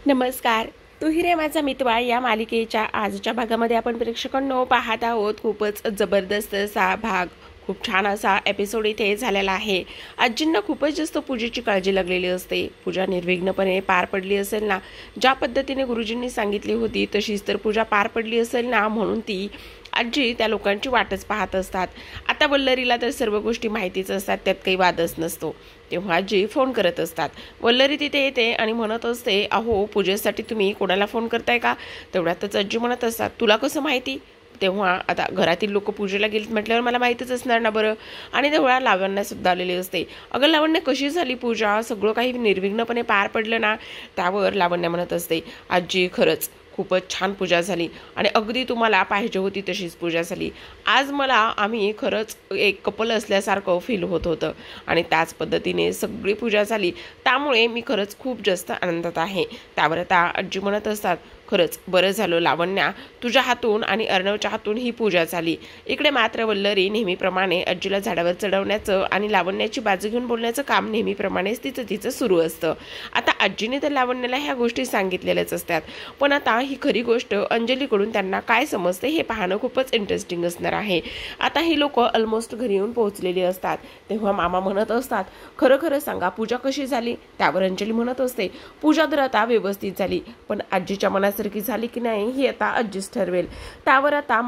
नमस्कार. तू ही रे माझा मित्र या मालिकेच्या आजच्या भागामध्ये आपण प्रेक्षकांनो पाहत आहोत. खूपच जबरदस्त असा भाग, खूप छान असा एपिसोड इथे झालेला आहे. आजींना खूपच जास्त पूजेची काळजी लागलेली असते. पूजा निर्विघ्नपणे पार पडली असेल ना, ज्या पद्धतीने गुरुजींनी सांगितली होती तशीच तर पूजा पार पडली असेल ना, म्हणून ती आजी त्या लोकांची वाटच पाहत असतात. आता वल्लरीला तर सर्व गोष्टी माहितीच असतात, त्यात काही वादच नसतो. तेव्हा आजी फोन करत असतात. वल्लरी तिथे येते आणि म्हणत असते, अहो पूजेसाठी तुम्ही कोणाला फोन करताय का? तेवढ्यातच आजी म्हणत असतात, तुला कसं माहिती? तेव्हा आता घरातील लोक पूजेला गेलीत म्हटल्यावर मला माहीतच असणार ना बरं. आणि तेवढा लावण्या सुद्धा आलेली असते. अगं लावण्य, कशी झाली पूजा? सगळं काही निर्विघ्नपणे पार पडलं ना? त्यावर लावण्य म्हणत असते, आजी खरंच खूपच छान पूजा झाली आणि अगदी तुम्हाला पाहिजे होती तशीच पूजा झाली. आज मला आम्ही खरंच एक कपल असल्यासारखं फील होत होतं आणि त्याच पद्धतीने सगळी पूजा झाली. त्यामुळे मी खरंच खूप जास्त आनंदात आहे. त्यावर आता आजी म्हणत असतात, खरंच बरं झालं लावण्या, तुझ्या हातून आणि अर्णवच्या हातून ही पूजा झाली. इकडे मात्र वल्लरी नेहमीप्रमाणे आजीला झाडावर चढवण्याचं आणि लावण्याची बाजू घेऊन बोलण्याचं काम नेहमीप्रमाणेच तिचं सुरू असतं. आता आजीने तर लावण्याला ह्या गोष्टी सांगितलेल्याच असतात, पण आता ही खरी गोष्ट अंजलीकडून त्यांना काय समजते हे पाहणं खूपच इंटरेस्टिंग असणार आहे. आता ही लोक ऑलमोस्ट घरी येऊन पोहोचलेली असतात. तेव्हा मामा म्हणत असतात, खरं खरं सांगा पूजा कशी झाली? त्यावर अंजली म्हणत असते, पूजा तर आता व्यवस्थित झाली, पण आजीच्या मनासारखी झाली की नाही हे आता आजीच ठरवेल. त्यावर आता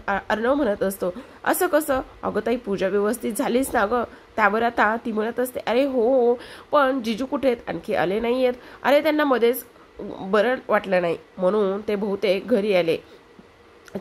अर्णव म्हणत असतो, असं कसं? अगं ताई पूजा व्यवस्थित झालीच ना गं. त्यावर आता ती म्हणत असते, अरे हो, पण जिजू कुठे आहेत? आणखी आले नाही आहेत. अरे त्यांना मध्येच बरं वाटलं नाही म्हणून ते बहुतेक घरी आले.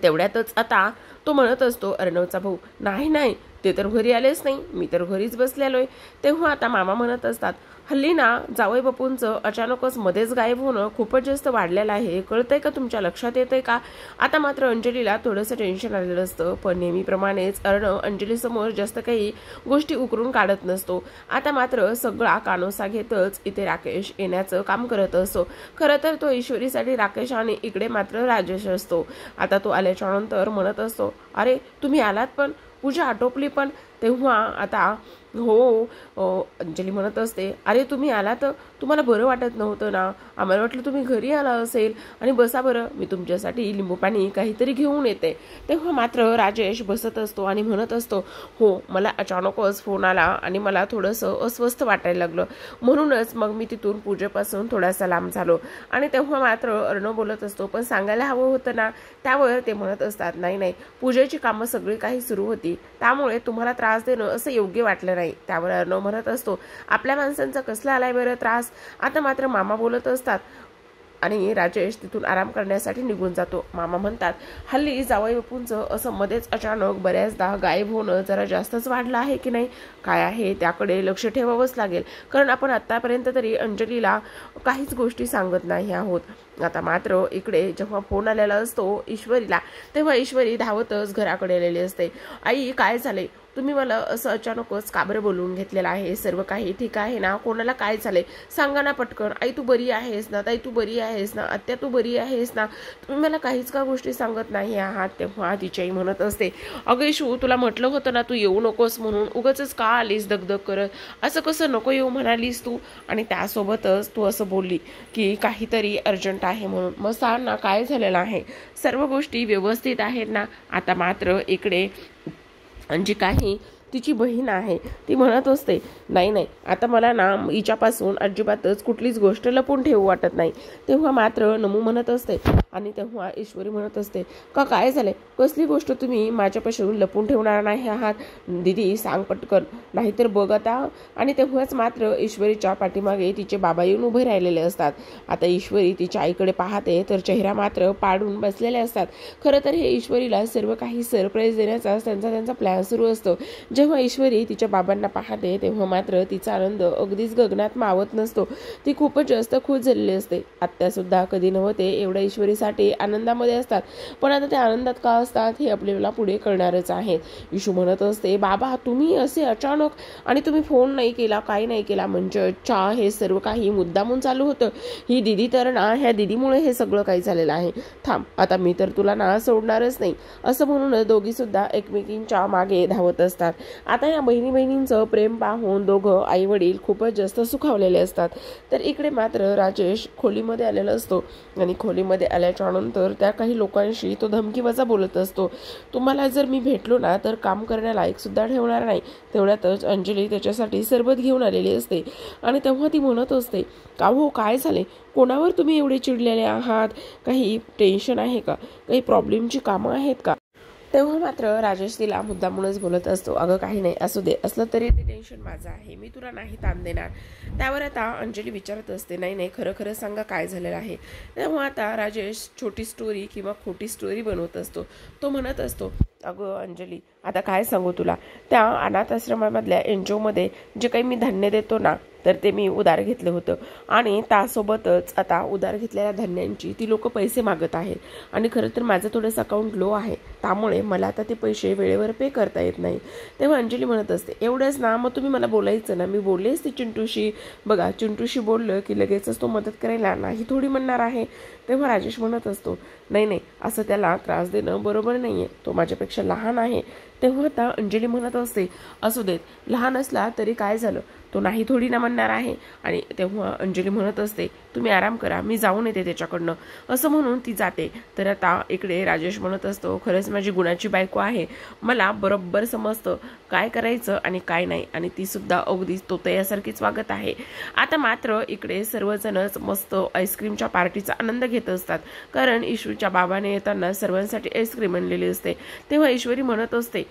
तेवढ्यातच आता तो म्हणत असतो, अर्णवचा भाऊ, नाही नाही ते तर घरी आलेच नाही, मी तर घरीच बसलेलोय. तेव्हा आता मामा म्हणत असतात, हल्ली ना जावई बापूंचं अचानकच मध्येच गायब होणं खूपच जास्त वाढलेलं आहे. कळतंय का? तुमच्या लक्षात येतंय का? आता मात्र अंजलीला थोडंसं टेन्शन आलेलं असतं, पण नेहमीप्रमाणेच अर्णव अंजलीसमोर जास्त काही गोष्टी उकरून काढत नसतो. आता मात्र सगळा कानोसा घेतच इथे राकेश येण्याचं काम करत असतो. खरं तर तो ईश्वरीसाठी राकेश आणि इकडे मात्र राजेश असतो. आता तो आल्याच्या नंतर म्हणत असतो, अरे तुम्ही आलात पण? पूजा आटोपली पण? तेव्हा आता अंजली म्हणत असते, अरे तुम्ही आलात, तुम्हाला बरं वाटत नव्हतं ना? आम्हाला वाटलं तुम्ही घरी आला असेल. आणि बसा बरं, मी तुमच्यासाठी लिंबू पाणी काहीतरी घेऊन येते. तेव्हा मात्र राजेश बसत असतो आणि म्हणत असतो, हो मला अचानकच फोन आला आणि मला थोडंसं अस्वस्थ वाटायला लागलं, म्हणूनच मग मी तिथून पूजेपासून थोडासा लांब झालो. आणि तेव्हा मात्र अर्णव बोलत असतो, पण सांगायला हवं होतं ना? त्यावर ते म्हणत असतात, नाही नाही, पूजेची कामं सगळी काही सुरू होती, त्यामुळे तुम्हाला त्रास देणं असं योग्य वाटलं नाही. त्यावर अर्णव म्हणत असतो, आपल्या माणसांचा कसला आलाय बरं त्रास? आता मात्र मामा बोलत असतात आणि राजेश तिथून आराम करण्यासाठी निघून जातो. मामा म्हणतात, हल्ली जावई बापूंचं असं मध्येच अचानक बऱ्याचदा गायब होणं जरा जास्तच वाढलं आहे की नाही? काय आहे त्याकडे लक्ष ठेवावंच लागेल, कारण आपण आतापर्यंत तरी अंजलीला काहीच गोष्टी सांगत नाही आहोत. आता मात्र इकडे जेव्हा फोन आलेला असतो ईश्वरीला, तेव्हा ईश्वरी धावतच घराकडे आलेली असते. आई काय झाले? तुम्ही मला असं अचानकच का बरं बोलवून घेतलेलं आहे? सर्व काही ठीक आहे ना? कोणाला काय झालंय सांगा ना पटकन. आई तू बरी आहेस ना? ताई तू बरी आहेस ना? आत्या तू बरी आहेस ना? तुम्ही मला काहीच का गोष्टी सांगत नाही आहात. तेव्हा तिची आई म्हणत असते, अगं ईशू, तुला म्हटलं होतं ना तू येऊ नकोस म्हणून, उगाचच का आलीस दगदग करत? असं कसं नको येऊ म्हणालीस तू? आणि त्यासोबतच तू असं बोलली की काहीतरी अर्जंट आहे म्हणून. मग सांग ना काय झालेलं आहे? सर्व गोष्टी व्यवस्थित आहेत ना? आता मात्र इकडे जी काही तिची बहीण आहे ती म्हणत असते, नाही नाही, आता मला ना हिच्यापासून अजिबातच कुठलीच गोष्ट लपून ठेवू वाटत नाही. तेव्हा मात्र नमू म्हणत असते आणि तेव्हा ईश्वरी म्हणत असते, का काय झाले? कसली गोष्ट तुम्ही माझ्यापासून लपून ठेवणार नाही आहात? दिदी सांग पटकन, नाहीतर बघ आता. आणि तेव्हाच मात्र ईश्वरीच्या पाठीमागे तिचे बाबा येऊन उभे राहिलेले असतात. आता ईश्वरी तिच्या आईकडे पाहते तर चेहरा मात्र पाडून बसलेले असतात. खरं तर हे ईश्वरीला सर्व काही सरप्राईज देण्याचा त्यांचा प्लॅन सुरू असतो. जेव्हा ईश्वरी तिच्या बाबांना पाहते तेव्हा मात्र तिचा आनंद अगदीच गगनात मावत नसतो. ती खूपच जास्त खुश झालेली असते. आत्या सुद्धा कधी नव्हते एवढ्या ईश्वरीसाठी आनंदामध्ये असतात, पण आता त्या आनंदात का असतात हे आपल्याला पुढे कळणारच आहे. ईशू म्हणत असते, बाबा तुम्ही असे अचानक, आणि तुम्ही फोन नाही केला, काही नाही केला, म्हणजे अच्छा हे सर्व काही मुद्दामून चालू होतं? ही दिदी तर ना, ह्या दिदीमुळे हे सगळं काही झालेलं आहे. थांब, आता मी तर तुला ना सोडणारच नाही. असं म्हणून दोघी सुद्धा एकमेकींच्या मागे धावत असतात. आता या बहिणींचं प्रेम पाहून दोघं आई वडील खूपच जास्त सुखावलेले असतात. तर इकडे मात्र राजेश खोलीमध्ये आलेला असतो आणि खोलीमध्ये आल्याच्या नंतर त्या काही लोकांशी तो धमकीवजा बोलत असतो. तुम्हाला जर मी भेटलो ना तर काम करण्यालायक सुद्धा ठेवणार नाही. तेवढ्यातच अंजली त्याच्यासाठी सरबत घेऊन आलेली असते आणि तेव्हा ती म्हणत असते, का हो काय झाले, कोणावर तुम्ही एवढे चिडलेले आहात, काही टेन्शन आहे का, काही प्रॉब्लेमची कामं आहेत का. तेव्हा मात्र राजेश तिला मुद्दामूनच बोलत असतो, अगं काही नाही, असू दे, असलं तरी ते टेन्शन माझं आहे, मी तुला नाही ताण देणार. त्यावर आता अंजली विचारत असते, नाही नाही खरं खरं सांगा काय झालेलं आहे. तेव्हा आता राजेश छोटी स्टोरी किंवा खोटी स्टोरी बनवत असतो. तो म्हणत असतो, अगं अंजली आता काय सांगू तुला, त्या अनाथ आश्रमामधल्या एनजीओमध्ये जे काही मी धान्य देतो ना तर ते मी उधार घेतलं होतं आणि त्यासोबतच आता उधार घेतलेल्या धान्यांची ती लोक पैसे मागत आहेत आणि खरं तर माझं थोडंसं अकाउंट लो आहे, त्यामुळे मला आता ते पैसे वेळेवर पे करता येत नाही. तेव्हा अंजली म्हणत असते, एवढंच ना, मग तुम्ही मला बोलायचं ना, मी बोललेच ती चिंटूशी, बघा चिंटूशी बोललं की लगेचच तो मदत करायला नाही थोडी म्हणणार आहे. तेव्हा राजेश म्हणत असतो, नाही नाही असं त्याला त्रास देणं बरोबर नाही आहे, तो माझ्यापेक्षा लहान आहे. तेव्हा आता अंजली म्हणत असते, असू देत, लहान असला तरी काय झालं, तो नाही थोडी ना म्हणणार आहे. आणि तेव्हा अंजली म्हणत असते, तुम्ही आराम करा, मी जाऊन येते त्याच्याकडनं, असं म्हणून ती जाते. तर आता इकडे राजेश म्हणत असतो, खरंच माझी गुणाची बायको आहे, मला बरोबर समजतं काय करायचं आणि काय नाही, आणि ती सुद्धा अगदीच तोतयासारखीच वागत आहे. आता मात्र इकडे सर्वजणच मस्त आईस्क्रीमच्या पार्टीचा आनंद घेत असतात, कारण ईश्वरीच्या बाबाने येताना सर्वांसाठी आईस्क्रीम आणलेली असते. तेव्हा ईश्वरी म्हणत असते,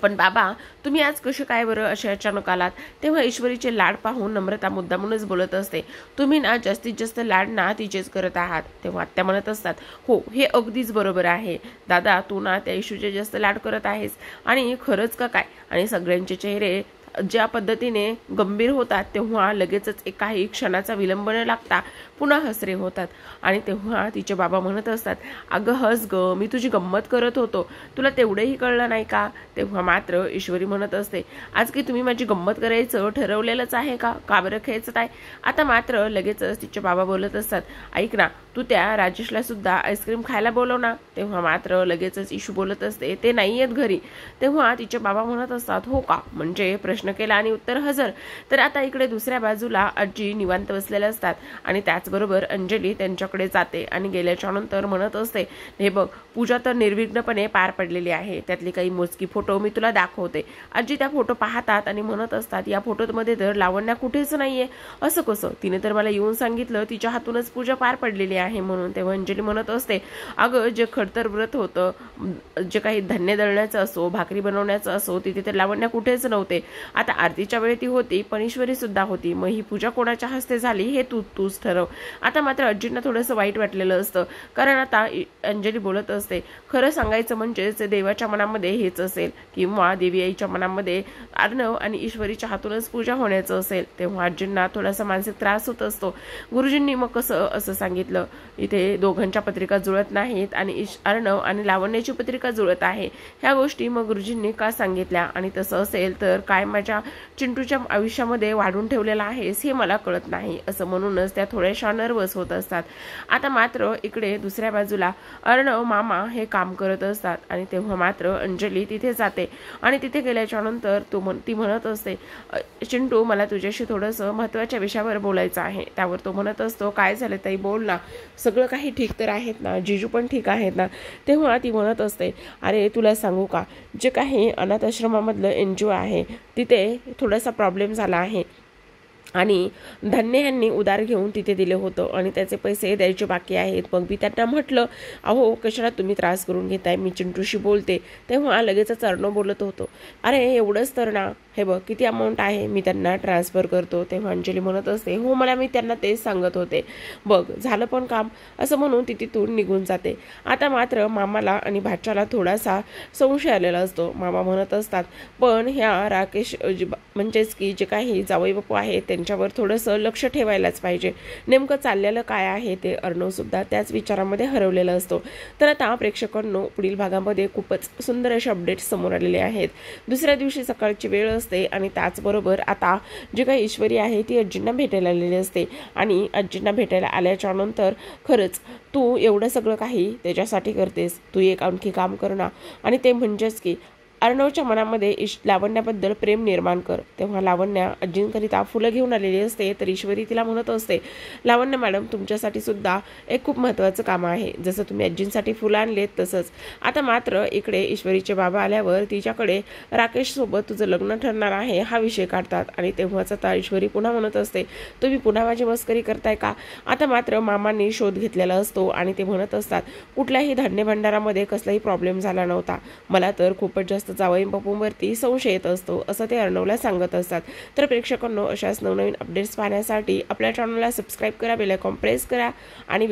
पण बाबा तुम्ही आज कसे काय बरं असे अचानक आलात. तेव्हा ईश्वरीचे लाड पाहून नम्रता मुद्दामूनच बोलत असते, तुम्ही ना जास्तीत जास्त लाड ना तिचेच करत आहात. तेव्हा आत्या म्हणत असतात, हो हे अगदीच बरोबर आहे दादा, तू ना त्या ईशूचे जास्त लाड करत आहेस. आणि खरंच का काय, आणि सगळ्यांचे चेहरे ज्या पद्धतीने गंभीर होतात तेव्हा लगेचच काही क्षणाचा विलंब न लागता पुन्हा हसरे होतात. आणि तेव्हा तिचे बाबा म्हणत असतात, अगं हस ग, मी तुझी गंमत करत होतो, तुला तेवढंही कळलं नाही का. तेव्हा मात्र ईश्वरी म्हणत असते, आज की तुम्ही माझी गंमत करायचं ठरवलेलंच आहे का बरं खायचं काय. आता मात्र लगेचच तिचे बाबा बोलत असतात, ऐक ना, तू त्या राजेशला सुद्धा आईस्क्रीम खायला बोलव ना. तेव्हा मात्र लगेचच ईशू बोलत असते, ते नाही आहेत घरी. तेव्हा तिचे बाबा म्हणत असतात, हो का, म्हणजे प्रश्न केला आणि उत्तर हजर. तर आता इकडे दुसऱ्या बाजूला आजी निवांत बसलेल्या असतात आणि त्याचबरोबर अंजली त्यांच्याकडे जाते आणि गेल्याच्या नंतर म्हणत असते, हे बघ पूजा तर निर्विघ्नपणे पार पडलेली आहे, त्यातली काही मोजकी फोटो मी तुला दाखवते. आजी त्या फोटो पाहतात आणि म्हणत असतात, या फोटोमध्ये तर लावण्या कुठेच नाहीये, असं कसं, तिने तर मला येऊन सांगितलं तिच्या हातूनच पूजा पार पडलेली आहे म्हणून. तेव्हा अंजली म्हणत असते, अगं जे खडतर व्रत होतं, जे काही धान्य दळण्याचं असो, भाकरी बनवण्याचं असो, तिथे तर लावण्या कुठेच नव्हते. आता आरतीच्या वेळी ती होती पण ईश्वरी सुद्धा होती, मग ही पूजा कोणाच्या हस्ते झाली हे तूच ठरव. आता मात्र आजींना थोडंसं वाईट वाटलेलं असतं, कारण आता अंजली बोलत असते, खरं सांगायचं म्हणजेच देवाच्या मनामध्ये हेच असेल किंवा देवी आईच्या मनामध्ये अर्णव आणि ईश्वरीच्या हातूनच पूजा होण्याचं असेल. तेव्हा आजींना थोडासा मानसिक त्रास होत असतो. गुरुजींनी मग कसं असं सांगितलं, इथे दोघांच्या पत्रिका जुळत नाहीत आणि अर्णव आणि लावण्याची पत्रिका जुळत आहे, ह्या गोष्टी मग गुरुजींनी का सांगितल्या, आणि तसं असेल तर काय माझ्या चिंटूच्या आयुष्यामध्ये वाढून ठेवलेला आहेस हे मला कळत नाही, असं म्हणूनच त्या थोड्याशा नर्वस होत असतात. आता मात्र इकडे दुसऱ्या बाजूला अर्णव मामा हे काम करत असतात आणि तेव्हा मात्र अंजली तिथे जाते आणि तिथे गेल्याच्या नंतर ती म्हणत असते, चिंटू मला तुझ्याशी थोडंसं महत्त्वाच्या विषयावर बोलायचं आहे. त्यावर तो म्हणत असतो, काय झालं ताई बोल ना, सगळं काही ठीक तर आहेत ना, जिजू पण ठीक आहेत ना. तेव्हा ती म्हणत असते, अरे तुला सांगू का, जे काही अनाथ आश्रमामधलं एनजीओ आहे तिथे थोडासा प्रॉब्लेम झाला आहे आणि धान्य यांनी उधार घेऊन तिथे दिलं होतं आणि त्याचे पैसे द्यायचे बाकी आहेत. मग मी त्यांना म्हटलं, अहो कशाला तुम्ही त्रास करून घेताय, मी चिंटूशी बोलते. तेव्हा लगेचच अर्णव बोलत होतो, अरे एवढंच तर ना, हे बघ किती अमाऊंट आहे, मी त्यांना ट्रान्सफर करतो. तेव्हा अंजली म्हणत असते, हो मला मी त्यांना तेच सांगत होते, बघ झालं पण काम, असं म्हणून ती तिथून निघून जाते. आता मात्र मामाला आणि भाच्याला थोडासा संशय आलेला असतो. मामा म्हणत असतात, पण ह्या राकेश म्हणजेच की जे काही जावई बापू आहेत त्यांच्यावर थोडंसं लक्ष ठेवायलाच पाहिजे, नेमकं चाललेलं काय आहे ते. अर्णव सुद्धा त्याच विचारामध्ये हरवलेला असतो. तर आता प्रेक्षकांनो पुढील भागामध्ये खूपच सुंदर असे अपडेट्स समोर आलेले आहेत. दुसऱ्या दिवशी सकाळची वेळ असते आणि त्याचबरोबर आता जी काही ईश्वरी आहे ती आजींना भेटायला आलेली असते आणि आजींना भेटायला आल्याच्या नंतर, खरंच तू एवढं सगळं काही त्याच्यासाठी करतेस, तू एक आणखी काम कर ना, आणि ते म्हणजेच की अर्णवच्या मनामध्ये लावण्याबद्दल प्रेम निर्माण कर. तेव्हा लावण्या आजींकरिता फुलं घेऊन आलेली असते, तर ईश्वरी तिला म्हणत असते, लावण्य मॅडम तुमच्यासाठी सुद्धा एक खूप महत्त्वाचं काम आहे. जसं तुम्ही आजींसाठी फुलं आणलेत तसंच आता मात्र इकडे ईश्वरीचे बाबा आल्यावर तिच्याकडे राकेशसोबत तुझं लग्न ठरणार आहे हा विषय काढतात. आणि तेव्हाच आता ईश्वरी पुन्हा म्हणत असते, तुम्ही पुन्हा माझी मस्करी करताय का. आता मात्र मामांनी शोध घेतलेला असतो आणि ते म्हणत असतात, कुठल्याही धान्य भंडारामध्ये कसलाही प्रॉब्लेम झाला नव्हता. मला तर खूपच जास्त जावई बापूंवरती संशय येत असतो असं ते अर्णवला सांगत असतात. तर प्रेक्षकांनो, अशाच नवनवीन अपडेट्स पाहण्यासाठी आपल्या चॅनलला सबस्क्राईब करा, बेल आयकॉन प्रेस करा आणि